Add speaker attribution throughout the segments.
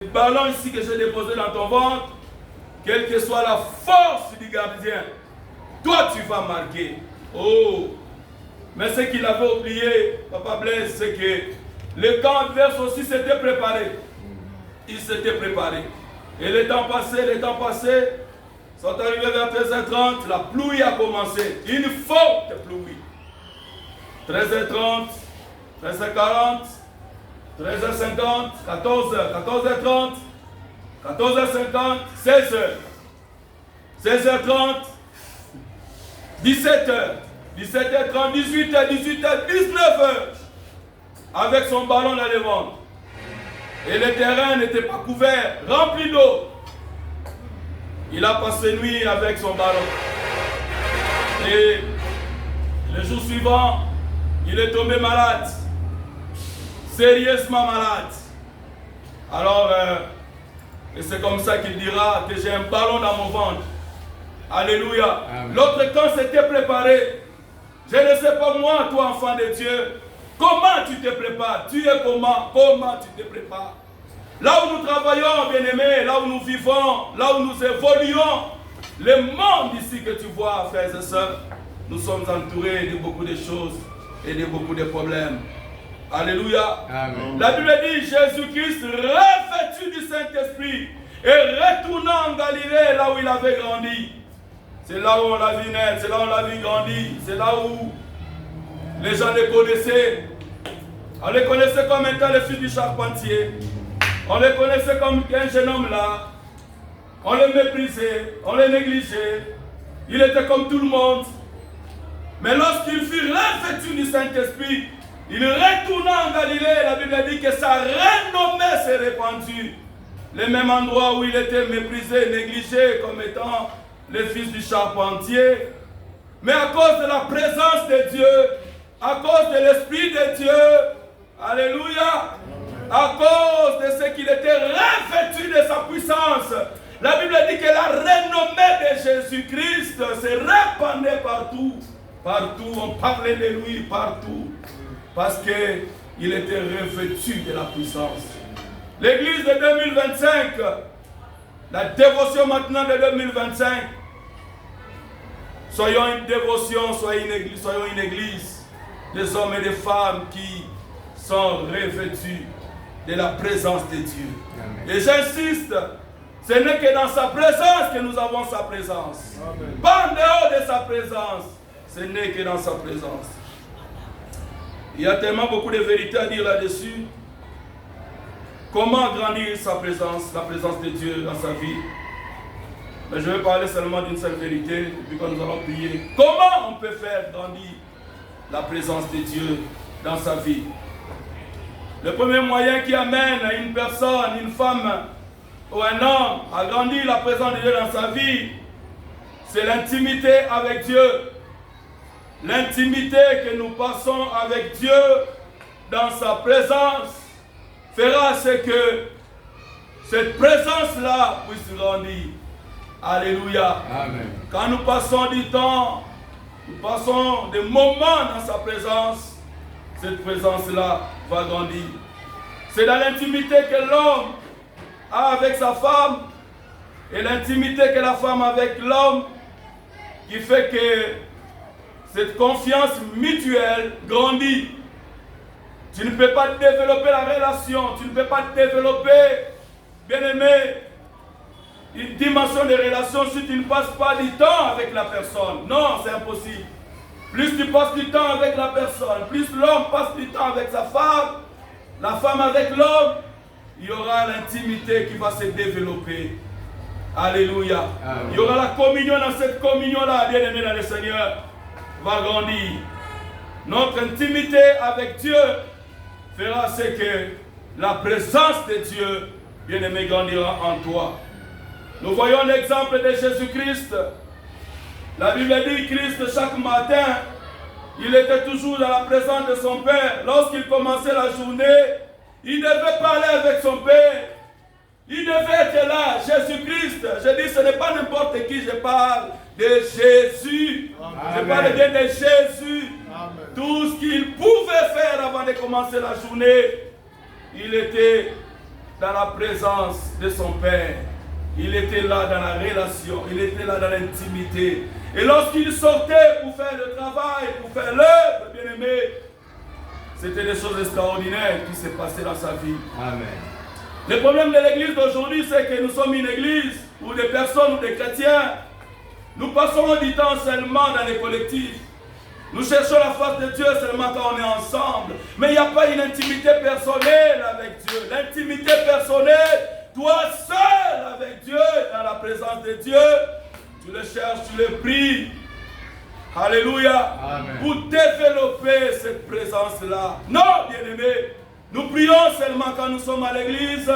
Speaker 1: Le ballon ici que j'ai déposé dans ton ventre, quelle que soit la force du gardien, toi tu vas marquer. Oh! Mais ce qu'il avait oublié, Papa Blaise, c'est que le camp adverse aussi s'était préparé. Il s'était préparé. Et le temps passé, sont arrivés vers 13h30, la pluie a commencé. Une forte pluie. 13h30, 13h40, 13h50, 14h, 14h30, 14h50, 16h, 16h30, 17h, 17h30, 18h, 18h, 19h, avec son ballon dans le ventre. Et le terrain n'était pas couvert, rempli d'eau. Il a passé nuit avec son ballon. Et le jour suivant, il est tombé malade. Sérieusement malade. Alors, et c'est comme ça qu'il dira que j'ai un ballon dans mon ventre. Alléluia. L'autre camp s'était préparé. Je ne sais pas moi, toi enfant de Dieu, comment tu te prépares? Tu es comment? Comment tu te prépares? Là où nous travaillons, bien-aimés, là où nous vivons, là où nous évoluons, le monde ici que tu vois, frères et sœurs, nous sommes entourés de beaucoup de choses et de beaucoup de problèmes. Alléluia. Amen. La Bible dit, Jésus-Christ, revêtu du Saint-Esprit, et retournant en Galilée, là où il avait grandi. C'est là où on l'a vu naître, c'est là où on l'a vu grandir, c'est là où les gens le connaissaient. On le connaissait comme étant le fils du charpentier. On le connaissait comme un jeune homme là. On le méprisait, on le négligeait. Il était comme tout le monde. Mais lorsqu'il fut revêtu du Saint-Esprit, il retourna en Galilée. La Bible dit que sa renommée s'est répandue. Le même endroit où il était méprisé, négligé comme étant le fils du charpentier. Mais à cause de la présence de Dieu, à cause de l'Esprit de Dieu, alléluia, à cause de ce qu'il était revêtu de sa puissance, la Bible dit que la renommée de Jésus-Christ se répandait partout. Partout, on parlait de lui partout. Parce qu'il était revêtu de la puissance. L'église de 2025, la dévotion maintenant de 2025, soyons une dévotion, soyons une église des hommes et des femmes qui sont revêtus de la présence de Dieu. Amen. Et j'insiste, ce n'est que dans sa présence que nous avons sa présence. Amen. Pas en dehors de sa présence, ce n'est que dans sa présence. Il y a tellement beaucoup de vérités à dire là-dessus. Comment grandir sa présence, la présence de Dieu dans sa vie? Mais je vais parler seulement d'une seule vérité, depuis que nous allons prier. Comment on peut faire grandir la présence de Dieu dans sa vie? Le premier moyen qui amène une personne, une femme ou un homme à grandir la présence de Dieu dans sa vie, c'est l'intimité avec Dieu. L'intimité que nous passons avec Dieu dans sa présence fera ce que cette présence-là puisse grandir. Alléluia. Amen. Quand nous passons du temps, nous passons des moments dans sa présence, cette présence-là va grandir. C'est dans l'intimité que l'homme a avec sa femme et l'intimité que la femme a avec l'homme qui fait que cette confiance mutuelle grandit. Tu ne peux pas développer la relation, tu ne peux pas développer, bien-aimé, une dimension de relation si tu ne passes pas du temps avec la personne. Non, c'est impossible. Plus tu passes du temps avec la personne, plus l'homme passe du temps avec sa femme, la femme avec l'homme, il y aura l'intimité qui va se développer. Alléluia. Amen. Il y aura la communion dans cette communion-là, bien-aimé dans le Seigneur, va grandir. Notre intimité avec Dieu fera ce que la présence de Dieu, bien-aimé, grandira en toi. Nous voyons l'exemple de Jésus-Christ. La Bible dit que Christ, chaque matin, il était toujours dans la présence de son Père. Lorsqu'il commençait la journée, il devait parler avec son Père. Il devait être là, Jésus-Christ. Je dis, ce n'est pas n'importe qui, je parle de Jésus. Amen. Je parle bien de Jésus. Amen. Tout ce qu'il pouvait faire avant de commencer la journée, il était dans la présence de son Père. Il était là dans la relation, il était là dans l'intimité. Et lorsqu'il sortait pour faire le travail, pour faire l'œuvre, bien-aimé, c'était des choses extraordinaires qui se passaient dans sa vie.
Speaker 2: Amen.
Speaker 1: Le problème de l'église d'aujourd'hui, c'est que nous sommes une église où des personnes ou des chrétiens, nous passons du temps seulement dans les collectifs. Nous cherchons la face de Dieu seulement quand on est ensemble. Mais il n'y a pas une intimité personnelle avec Dieu. L'intimité personnelle, toi seul avec Dieu, dans la présence de Dieu, tu le cherches, tu le pries. Alléluia.
Speaker 2: Amen.
Speaker 1: Pour développer cette présence-là. Non, bien-aimés, nous prions seulement quand nous sommes à l'église,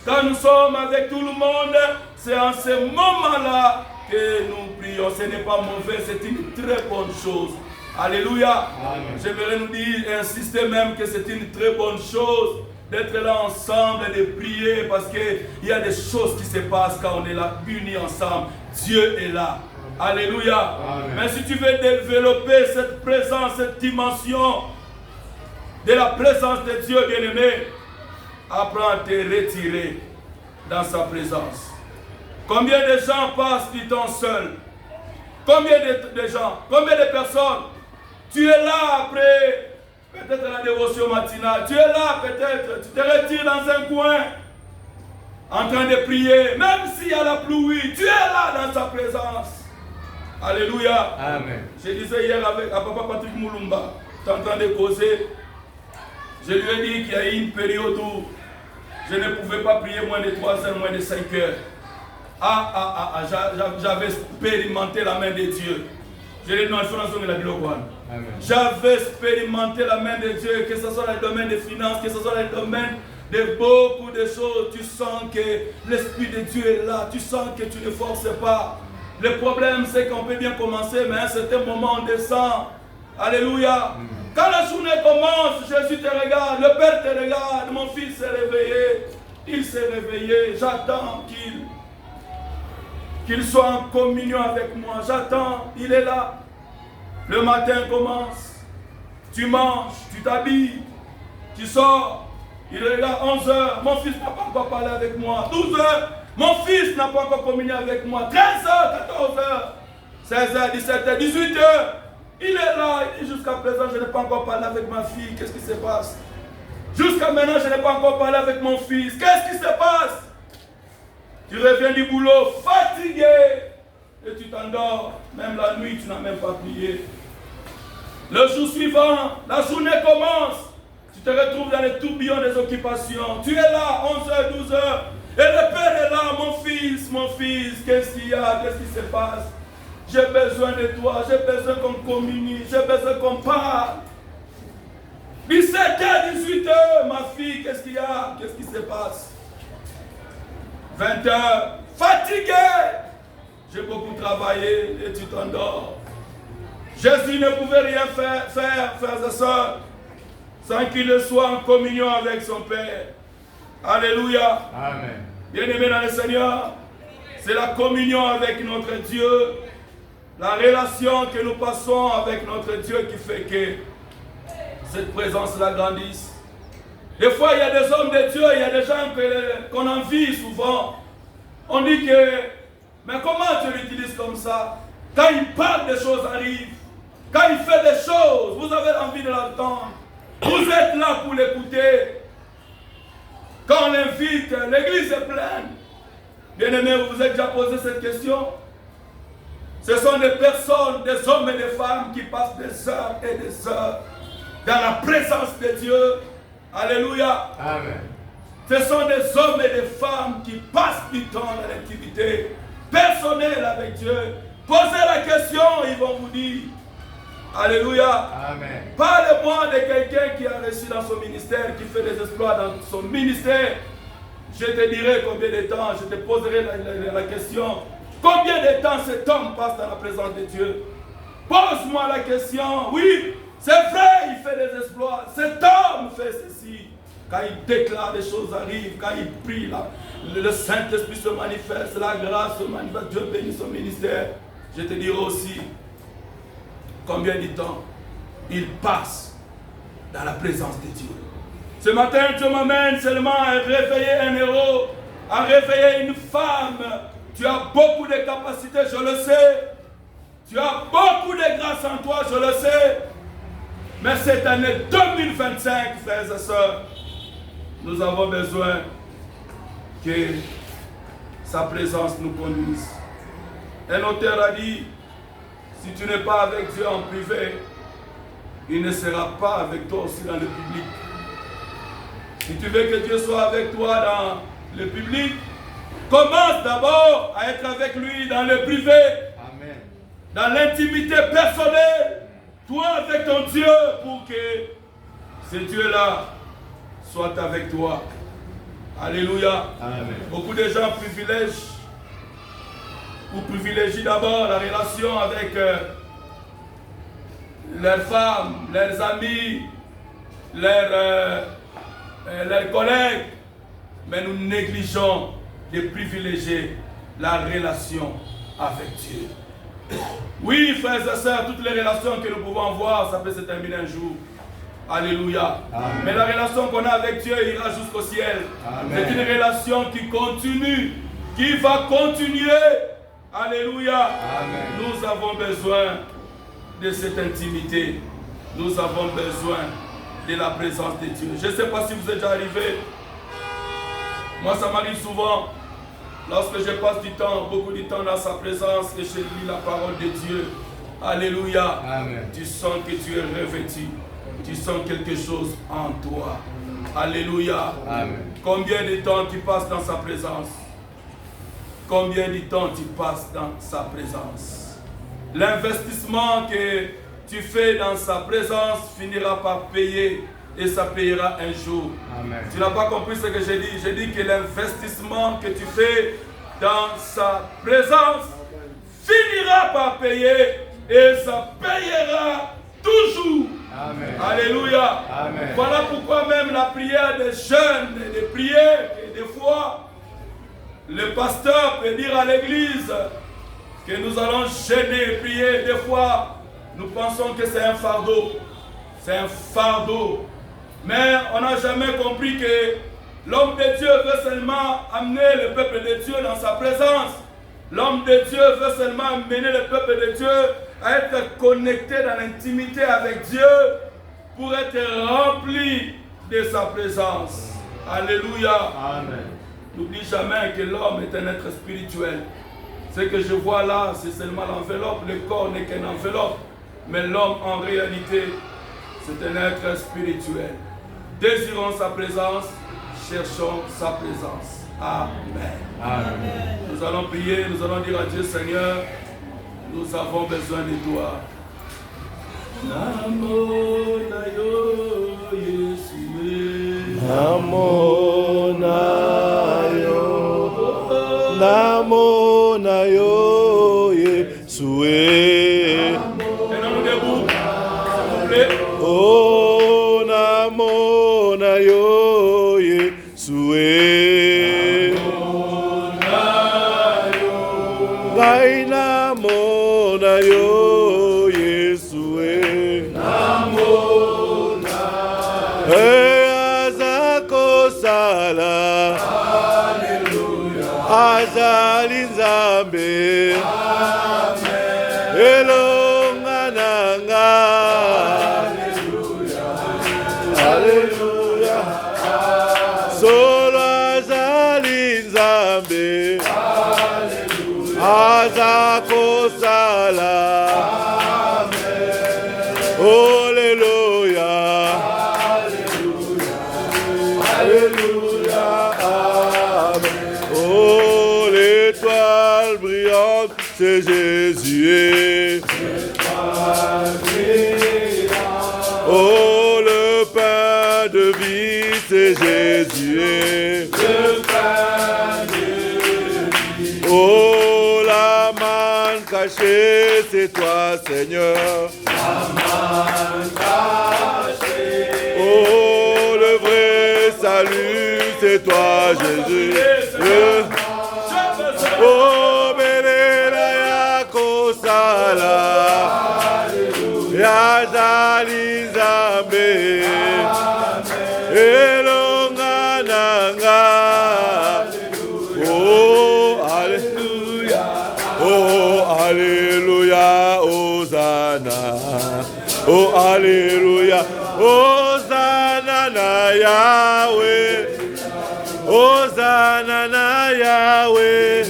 Speaker 1: quand nous sommes avec tout le monde. C'est en ce moment-là que nous prions. Ce n'est pas mauvais, c'est une très bonne chose. Alléluia. J'aimerais nous dire, insister même que c'est une très bonne chose d'être là ensemble et de prier, parce qu'il y a des choses qui se passent quand on est là, unis ensemble. Dieu est là. Alléluia.
Speaker 2: Amen.
Speaker 1: Mais si tu veux développer cette présence, cette dimension de la présence de Dieu, bien-aimé, apprends à te retirer dans sa présence. Combien de gens passent du temps seuls? Combien de gens, combien de personnes? Tu es là après peut-être la dévotion matinale, tu es là peut-être, tu te retires dans un coin en train de prier, même s'il y a la pluie, tu es là dans sa présence. Alléluia.
Speaker 2: Amen.
Speaker 1: Je disais hier à Papa Patrick Moulumba, tu es en train de causer, je lui ai dit qu'il y a eu une période où je ne pouvais pas prier moins de 3 heures, moins de 5 heures. J'avais expérimenté la main de Dieu. Je l'ai dit, non, il faut lancer la Biloguane. J'avais expérimenté la main de Dieu, que ce soit dans le domaine des finances, que ce soit dans le domaine de beaucoup de choses. Tu sens que l'Esprit de Dieu est là, tu sens que tu ne forces pas. Le problème, c'est qu'on peut bien commencer, mais à un certain moment, on descend. Alléluia. Quand la journée commence, Jésus te regarde, le Père te regarde, mon fils s'est réveillé. Il s'est réveillé, j'attends qu'il soit en communion avec moi. J'attends, il est là. Le matin commence, tu manges, tu t'habilles, tu sors. Il regarde 11 heures, mon fils n'a pas encore parlé avec moi. 12 heures, mon fils n'a pas encore communié avec moi. 13 heures, 14 heures, 16 heures, 17 heures, 18 heures. Il est là, il dit jusqu'à présent, je n'ai pas encore parlé avec ma fille. Qu'est-ce qui se passe? Jusqu'à maintenant, je n'ai pas encore parlé avec mon fils. Qu'est-ce qui se passe? Tu reviens du boulot fatigué et tu t'endors. Même la nuit, tu n'as même pas prié. Le jour suivant, la journée commence. Tu te retrouves dans les tourbillons des occupations. Tu es là, 11h, 12h. Et le Père est là, mon fils, qu'est-ce qu'il y a? Qu'est-ce qui se passe? J'ai besoin de toi, j'ai besoin qu'on communie, j'ai besoin qu'on parle. 17h, 18h, ma fille, qu'est-ce qu'il y a? Qu'est-ce qui se passe? 20h, fatigué. J'ai beaucoup travaillé et tu t'endors. Jésus ne pouvait rien faire, frères et sœurs, sans qu'il soit en communion avec son Père. Alléluia.
Speaker 2: Amen.
Speaker 1: Bien-aimés dans le Seigneur, c'est la communion avec notre Dieu, la relation que nous passons avec notre Dieu qui fait que cette présence-là grandisse. Des fois, il y a des hommes de Dieu, il y a des gens qu'on envie souvent. On dit que, mais comment Dieu l'utilise comme ça? Quand il parle, des choses arrivent. Quand il fait des choses, vous avez envie de l'entendre. Vous êtes là pour l'écouter. Quand on l'invite, l'église est pleine. Bien-aimés, vous vous êtes déjà posé cette question? Ce sont des personnes, des hommes et des femmes qui passent des heures et des heures dans la présence de Dieu. Alléluia.
Speaker 2: Amen.
Speaker 1: Ce sont des hommes et des femmes qui passent du temps dans l'activité personnelle avec Dieu. Posez la question, ils vont vous dire. Alléluia.
Speaker 2: Amen.
Speaker 1: Parlez-moi de quelqu'un qui a réussi dans son ministère, qui fait des exploits dans son ministère. Je te dirai combien de temps, je te poserai la question. Combien de temps cet homme passe dans la présence de Dieu? Pose-moi la question. Oui, c'est vrai, il fait des exploits. Cet homme fait ceci. Quand il déclare, des choses arrivent. Quand il prie, le Saint-Esprit se manifeste, la grâce se manifeste. Dieu bénit son ministère. Je te dirai aussi combien de temps il passe dans la présence de Dieu. Ce matin, Dieu m'amène seulement à réveiller un héros, à réveiller une femme. Tu as beaucoup de capacités, je le sais. Tu as beaucoup de grâce en toi, je le sais. Mais cette année 2025, frères et sœurs, nous avons besoin que sa présence nous conduise. Un auteur a dit, si tu n'es pas avec Dieu en privé, il ne sera pas avec toi aussi dans le public. Si tu veux que Dieu soit avec toi dans le public, commence d'abord à être avec lui dans le privé. Amen. Dans l'intimité personnelle. Toi avec ton Dieu pour que ce Dieu-là soit avec toi. Alléluia. Amen. Beaucoup de gens privilégient d'abord la relation avec leurs femmes, leurs amis, leurs collègues, mais nous négligeons de privilégier la relation avec Dieu. Oui, frères et sœurs, toutes les relations que nous pouvons voir, ça peut se terminer un jour. Alléluia. Amen. Mais la relation qu'on a avec Dieu ira jusqu'au ciel. C'est une relation qui continue, qui va continuer. Alléluia. Amen. Nous avons besoin de cette intimité. Nous avons besoin de la présence de Dieu. Je ne sais pas si vous êtes déjà arrivé. Moi, ça m'arrive souvent. Lorsque je passe du temps, beaucoup de temps dans sa présence et je lis la parole de Dieu. Alléluia. Amen. Tu sens que tu es revêtu. Tu sens quelque chose en toi. Alléluia. Amen. Combien de temps tu passes dans sa présence? Combien de temps tu passes dans sa présence? L'investissement que tu fais dans sa présence finira par payer et ça payera un jour. Amen. Tu n'as pas compris ce que j'ai dit? J'ai dit que l'investissement que tu fais dans sa présence finira par payer et ça payera toujours. Amen. Alléluia. Amen. Voilà pourquoi même la prière des jeunes, des prières, et des fois, le pasteur peut dire à l'église que nous allons jeûner, prier. Des fois, nous pensons que c'est un fardeau. C'est un fardeau. Mais on n'a jamais compris que l'homme de Dieu veut seulement amener le peuple de Dieu dans sa présence. L'homme de Dieu veut seulement amener le peuple de Dieu à être connecté dans l'intimité avec Dieu pour être rempli de sa présence. Alléluia. Amen. N'oublie jamais que l'homme est un être spirituel. Ce que je vois là, c'est seulement l'enveloppe. Le corps n'est qu'une enveloppe. Mais l'homme, en réalité, c'est un être spirituel. Désirons sa présence, cherchons sa présence. Amen. Amen. Nous allons prier, nous allons dire à Dieu, Seigneur, nous avons besoin de toi. Namo na yo Yeshua. Namo na yo. Namo na yo Yeshua. Tenons-nous debout, s'il vous plaît. Oh, namo na yo Yeshua. Gai namo na yo Yeshua. Namo na yo. Azako sala. Hallelujah. Azali Nzambe. Amen. Elonga nanga. Hallelujah. Hallelujah. Solo azali Nzambe. Azako sala. Amen. Alléluia. Alléluia. Alléluia. Amen. Oh, l'étoile brillante, c'est Jésus. L'étoile brillante. Oh, le pain de vie, c'est Jésus. Le pain de vie. Oh, la manne cachée, c'est toi, Seigneur. La manne cachée. Oh, le vrai salut, c'est toi, Jésus. Oh, Belela Yakosala. Yazali Zambe.
Speaker 2: Alléluia. Oh, Alléluia. Hosanna. Oh, Alléluia. Hosanna na Yahweh. Hosanna na Yahweh.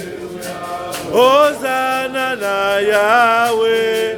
Speaker 2: Hosanna na Yahweh.